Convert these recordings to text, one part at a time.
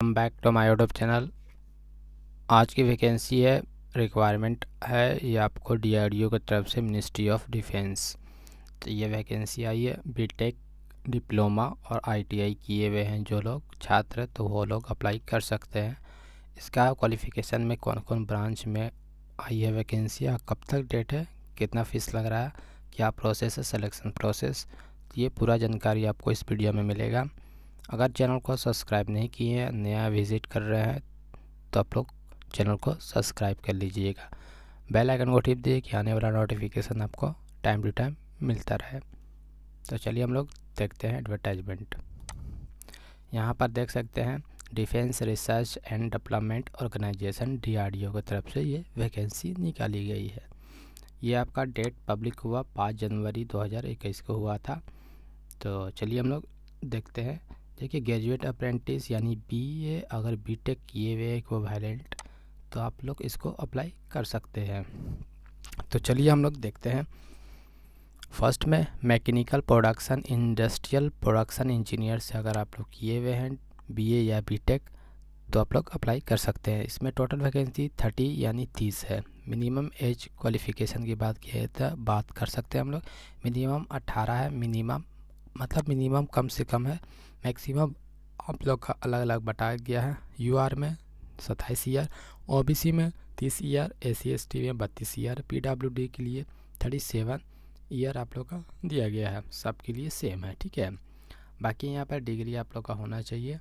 Welcome back to my YouTube channel. आज की vacancy है, रिक्वायरमेंट है ये आपको डीआरडीओ की तरफ से, मिनिस्ट्री ऑफ डिफेंस। तो ये वैकेंसी आई है। बीटेक, डिप्लोमा और आईटीआई किए हुए हैं जो लोग छात्र, तो वो लोग अप्लाई कर सकते हैं। इसका क्वालिफ़िकेशन में कौन कौन ब्रांच में आई है वैकेंसी, कब तक डेट है, कितना फ़ीस लग रहा है, क्या प्रोसेस है, सिलेक्शन प्रोसेस, ये पूरा जानकारी आपको इस वीडियो में मिलेगा। अगर चैनल को सब्सक्राइब नहीं किए हैं, नया विज़िट कर रहे हैं, तो आप लोग चैनल को सब्सक्राइब कर लीजिएगा। बेल आइकन को टिप दिए कि आने वाला नोटिफिकेशन आपको टाइम टू टाइम मिलता रहे। तो चलिए हम लोग देखते हैं एडवर्टाइजमेंट। यहाँ पर देख सकते हैं, defence research and development organisation DRDO की तरफ से ये वैकेंसी निकाली गई है। ये आपका डेट पब्लिक हुआ 5 जनवरी 2021 को हुआ था। तो चलिए हम लोग देखते हैं। देखिए, ग्रेजुएट अप्रेंटिस यानी बीए, अगर बीटेक किए हुए इक्विवेलेंट, तो आप लोग इसको अप्लाई कर सकते हैं। तो चलिए हम लोग देखते हैं। फर्स्ट में mechanical production, industrial production engineer से अगर आप लोग किए हुए हैं बीए या बीटेक, तो आप लोग अप्लाई कर सकते हैं। इसमें टोटल वैकेंसी 30 यानी 30 है। मिनिमम एज क्वालिफ़िकेशन की बात कर सकते हैं हम लोग। मिनिमम 18 है, मिनिमम कम से कम है। मैक्सिमम आप लोग का अलग अलग बताया गया है। यूआर में 27 ईयर, ओबीसी में 30 ईयर, एससी एसटी में 32 ईयर, पीडब्ल्यूडी के लिए 37 ईयर आप लोग का दिया गया है। सबके लिए सेम है, ठीक है। बाकी यहाँ पर डिग्री आप लोग का होना चाहिए।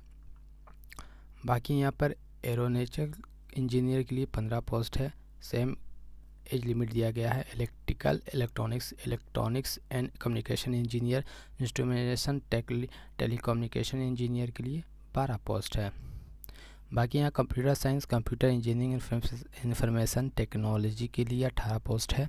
बाकी यहाँ पर एरोनॉटिकल इंजीनियर के लिए 15 पोस्ट है, सेम एज लिमिट दिया गया है। Electronics and communication engineer, instrumentation telecommunication engineer के लिए 12 पोस्ट है। बाकी यहाँ computer science, computer engineering, information technology के लिए 18 पोस्ट है।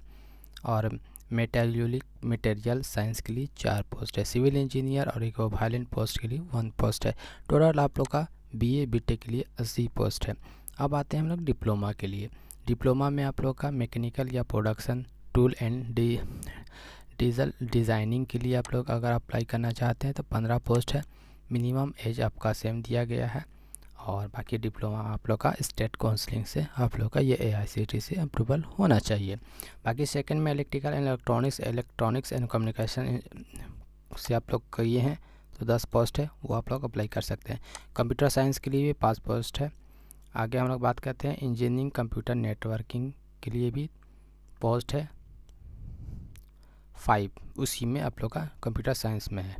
और मटेरियल साइंस के लिए 4 पोस्ट है। सिविल इंजीनियर और इक्विवेलेंट पोस्ट के लिए 1 पोस्ट है। टोटल आप लोग का बीए बीटेक के लिए 80 पोस्ट है। अब आते हैं हम लोग डिप्लोमा के लिए। डिप्लोमा में आप लोग का मैकेनिकल या production tool and diesel designing के लिए आप लोग अगर अप्लाई करना चाहते हैं तो 15 पोस्ट है। मिनिमम एज आपका सेम दिया गया है। और बाकी डिप्लोमा आप लोग का स्टेट काउंसलिंग से आप लोग का ये एआईसीटी से अप्रूवल होना चाहिए। बाकी सेकंड में electrical and electronics and communication से आप लोग किए हैं तो 10 पोस्ट है, वो आप लोग अप्लाई कर सकते हैं। कंप्यूटर साइंस के लिए भी 5 पोस्ट है। आगे हम लोग बात करते हैं इंजीनियरिंग कंप्यूटर नेटवर्किंग के लिए भी पोस्ट है 5, उसी में आप लोग का कंप्यूटर साइंस में है।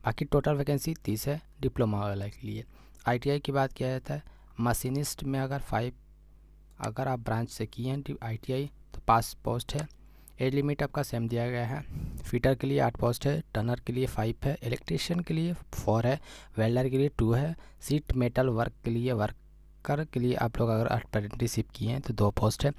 बाकी टोटल वैकेंसी 30 है डिप्लोमा वाला के लिए। आईटीआई की बात किया जाता है, मशीनिस्ट में अगर 5 अगर आप ब्रांच से किए हैं आईटीआई तो 5 पोस्ट है। एज लिमिट आपका सेम दिया गया है। फिटर के लिए 8 पोस्ट है, टनर के लिए 5 है, इलेक्ट्रीशियन के लिए 4 है, वेल्डर के लिए 2 है, सीट मेटल वर्क के लिए वर्कर के लिए आप लोग अगर अप्रेंटिसशिप किए हैं तो 2 पोस्ट है।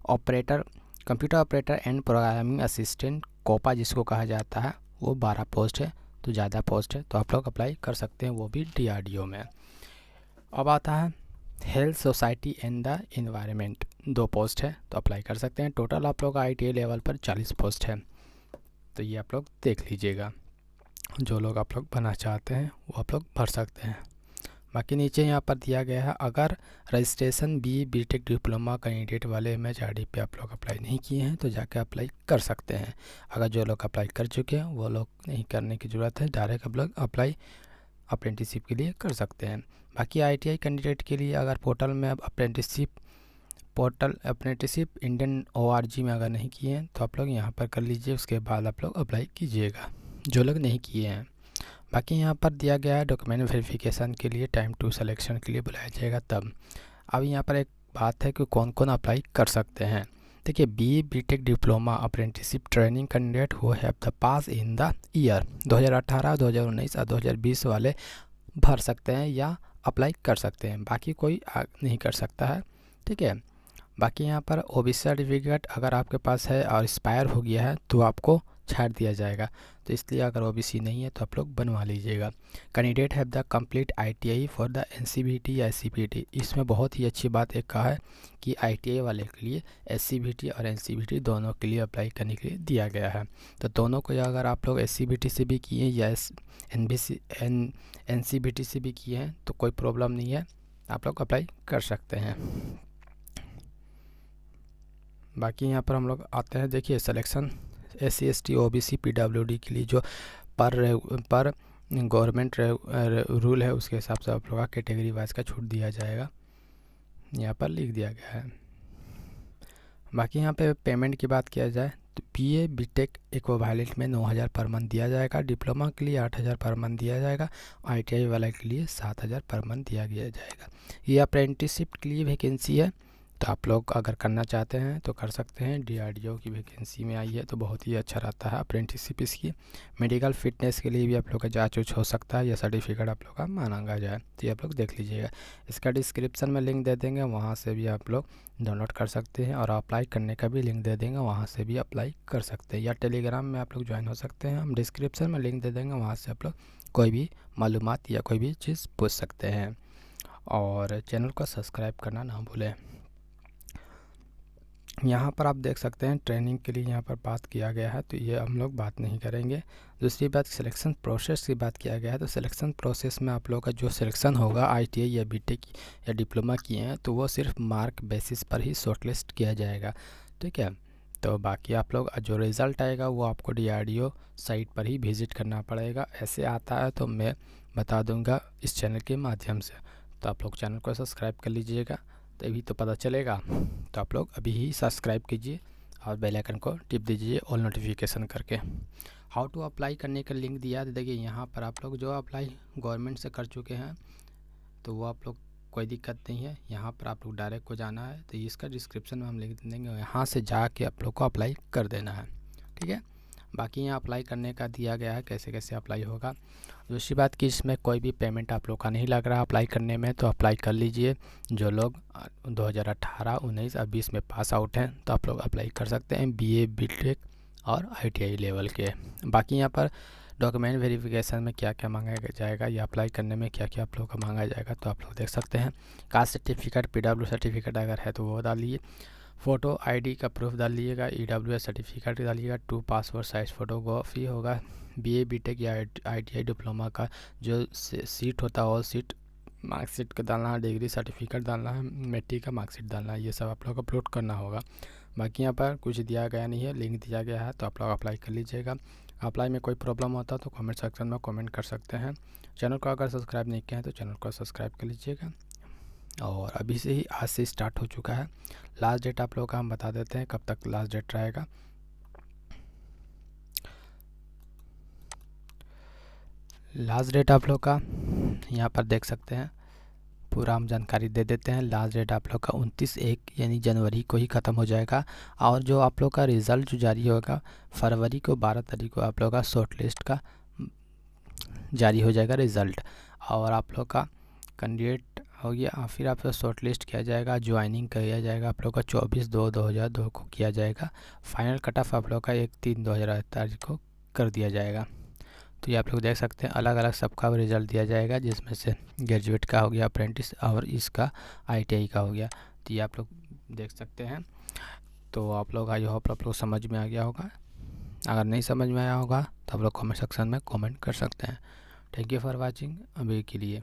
Operator, computer operator and programming assistant COPA जिसको कहा जाता है, वो 12 पोस्ट है। तो ज़्यादा पोस्ट है तो आप लोग अप्लाई कर सकते हैं, वो भी डीआरडीओ में। अब आता है health society and the environment, 2 post है तो अप्लाई कर सकते हैं। टोटल आप लोग आईटीआई लेवल पर 40 पोस्ट है। तो ये आप लोग देख लीजिएगा, जो लोग आप लोग भरना चाहते हैं वो आप लोग भर सकते हैं। बाकी नीचे यहाँ पर दिया गया है, अगर registration BA BTech diploma candidate वाले एमएचआरडी पे आप लोग अप्लाई नहीं किए हैं तो जाके अप्लाई कर सकते हैं। अगर जो लोग अप्लाई कर चुके हैं वो लोग नहीं करने की ज़रूरत है, डायरेक्ट आप लोग अप्लाई अप्रेंटिसशिप के लिए कर सकते हैं। बाकी आईटीआई कैंडिडेट के लिए अगर पोर्टल में अप्रेंटिसशिप इंडियन ओआरजी में अगर नहीं किए हैं तो आप लोग यहाँ पर कर लीजिए, उसके बाद आप लोग अप्लाई कीजिएगा जो लोग नहीं किए हैं। बाकी यहाँ पर दिया गया है डॉक्यूमेंट वेरिफिकेशन के लिए टाइम टू सिलेक्शन के लिए बुलाया जाएगा तब। अब यहाँ पर एक बात है कि कौन कौन अप्लाई कर सकते हैं। देखिए, BA BTech diploma apprenticeship training candidate who have the pass in the year 2018, 2019 और 2020 वाले भर सकते हैं या अप्लाई कर सकते हैं। बाकी कोई नहीं कर सकता है, ठीक है। बाकी यहाँ पर ओबीसी सर्टिफिकेट अगर आपके पास है और एक्सपायर हो गया है तो आपको छाड़ दिया जाएगा। तो इसलिए अगर ओबीसी नहीं है तो आप लोग बनवा लीजिएगा। Candidate have the complete ITI for the NCVT या एससीवीटी। इसमें बहुत ही अच्छी बात एक कहा है कि आईटीआई वाले के लिए एससीवीटी और एनसीवीटी दोनों के लिए अप्लाई करने के लिए दिया गया है। तो दोनों को अगर आप लोग एससीवीटी से भी किए या एनसीवीटी से भी किए हैं तो कोई प्रॉब्लम नहीं है, आप लोग अप्लाई कर सकते हैं। बाकी यहाँ पर हम लोग आते हैं, देखिए selection SC ST OBC PWD के लिए जो पर गवर्नमेंट रूल है उसके हिसाब से आप लोग का कैटेगरी वाइज का छूट दिया जाएगा, यहाँ पर लिख दिया गया है। बाकी यहाँ पे पेमेंट की बात किया जाए तो BA BTech इक्विवेलेंट में 9,000 पर मंथ दिया जाएगा, डिप्लोमा के लिए 8,000 पर मंथ दिया जाएगा, ITI वाला के लिए 7,000 पर मंथ दिया जाएगा। ये अप्रेंटिसशिप के लिए वैकेंसी है, तो आप लोग अगर करना चाहते हैं तो कर सकते हैं। DRDO की वैकेंसी में आई है तो बहुत ही अच्छा रहता है अप्रेंटिसशिप इसकी। मेडिकल फिटनेस के लिए भी आप लोग का जाँच उच हो सकता है या सर्टिफिकेट आप लोग का मांगा जाए, तो ये आप लोग देख लीजिएगा। इसका डिस्क्रिप्शन में लिंक दे देंगे, वहाँ से भी आप लोग डाउनलोड कर सकते हैं, और अप्लाई करने का भी लिंक दे देंगे, वहाँ से भी अप्लाई कर सकते हैं, या टेलीग्राम में आप लोग ज्वाइन हो सकते हैं। हम डिस्क्रिप्शन में लिंक दे देंगे, वहाँ से आप लोग कोई भी मालूमात या कोई भी चीज़ पूछ सकते हैं। और चैनल को सब्सक्राइब करना ना भूलें। यहाँ पर आप देख सकते हैं ट्रेनिंग के लिए यहाँ पर बात किया गया है, तो ये हम लोग बात नहीं करेंगे। दूसरी बात सिलेक्शन प्रोसेस की बात किया गया है, तो सिलेक्शन प्रोसेस में आप लोग का जो सिलेक्शन होगा ITI या BTech या डिप्लोमा किए हैं तो वो सिर्फ मार्क बेसिस पर ही शॉर्टलिस्ट किया जाएगा, ठीक है। तो बाकी आप लोग जो रिज़ल्ट आएगा वो आपको DRDO साइट पर ही विज़िट करना पड़ेगा। ऐसे आता है तो मैं बता दूँगा इस चैनल के माध्यम से, तो आप लोग चैनल को सब्सक्राइब कर लीजिएगा, तभी तो पता चलेगा। तो आप लोग अभी ही सब्सक्राइब कीजिए और बेल आइकन को टिप दीजिए ऑल नोटिफिकेशन करके। हाउ टू अप्लाई करने का लिंक दिया है, देखिए यहाँ पर आप लोग जो अप्लाई गवर्नमेंट से कर चुके हैं तो वो आप लोग कोई दिक्कत नहीं है, यहाँ पर आप लोग डायरेक्ट को जाना है, तो इसका डिस्क्रिप्शन में हम लिख देंगे, यहाँ से जाके आप लोग को अप्लाई कर देना है, ठीक है। बाकी यहाँ अप्लाई करने का दिया गया है कैसे कैसे अप्लाई होगा। दूसरी बात कि इसमें कोई भी पेमेंट आप लोग का नहीं लग रहा अप्लाई करने में, तो अप्लाई कर लीजिए। जो लोग 2018, 19 और 20 में पास आउट हैं तो आप लोग अप्लाई कर सकते हैं, BA BTech और ITI लेवल के। बाकी यहाँ पर डॉक्यूमेंट वेरिफिकेशन में क्या क्या मांगा जाएगा या अप्लाई करने में क्या क्या आप लोग का मांगा जाएगा तो आप लोग देख सकते हैं। कास्ट सर्टिफिकेट, PW सर्टिफिकेट अगर है तो वो डालिए, फ़ोटो ID का प्रूफ डालिएगा, EWS सर्टिफिकेट डालिएगा, 2 पासपोर्ट साइज़ फ़ोटोकॉपी होगा, BA BTech या ITI डिप्लोमा का जो सीट होता है ऑल सीट मार्कशीट का डालना है, डिग्री सर्टिफिकेट डालना है, मैट्रिक का मार्कशीट डालना है, ये सब आप लोग अपलोड करना होगा। बाकी यहाँ पर कुछ दिया गया नहीं है, लिंक दिया गया है, तो आप लोग अप्लाई कर लीजिएगा। अप्लाई में कोई प्रॉब्लम होता तो कमेंट सेक्शन में कमेंट कर सकते हैं। चैनल को अगर सब्सक्राइब नहीं किया है तो चैनल को सब्सक्राइब कर लीजिएगा। और अभी से ही आज से स्टार्ट हो चुका है। लास्ट डेट आप लोगों का हम बता देते हैं कब तक लास्ट डेट रहेगा। लास्ट डेट आप लोग का यहाँ पर देख सकते हैं, पूरा हम जानकारी दे देते हैं। लास्ट डेट आप लोग का 29/1 यानी जनवरी को ही ख़त्म हो जाएगा, और जो आप लोग का रिज़ल्ट जो जारी होगा फरवरी को 12 तारीख को आप लोग का शॉर्ट लिस्ट का जारी हो जाएगा रिज़ल्ट, और आप लोग का कैंडिडेट हो गया, फिर आप लोग शॉर्ट लिस्ट किया जाएगा, ज्वाइनिंग किया जाएगा आप लोग का 24/2/2002 को किया जाएगा। फाइनल कट ऑफ आप लोग का 1/3/2028 को कर दिया जाएगा। तो ये आप लोग देख सकते हैं अलग अलग सबका रिज़ल्ट दिया जाएगा, जिसमें से ग्रेजुएट का हो गया, अप्रेंटिस और इसका ITI का हो गया, तो ये आप लोग देख सकते हैं। तो आप लोग आई होप आप लोग समझ में आ गया होगा। अगर नहीं समझ में आया होगा तो आप लोग कमेंट सेक्शन में कमेंट कर सकते हैं। थैंक यू फॉर वाचिंग अभी के लिए।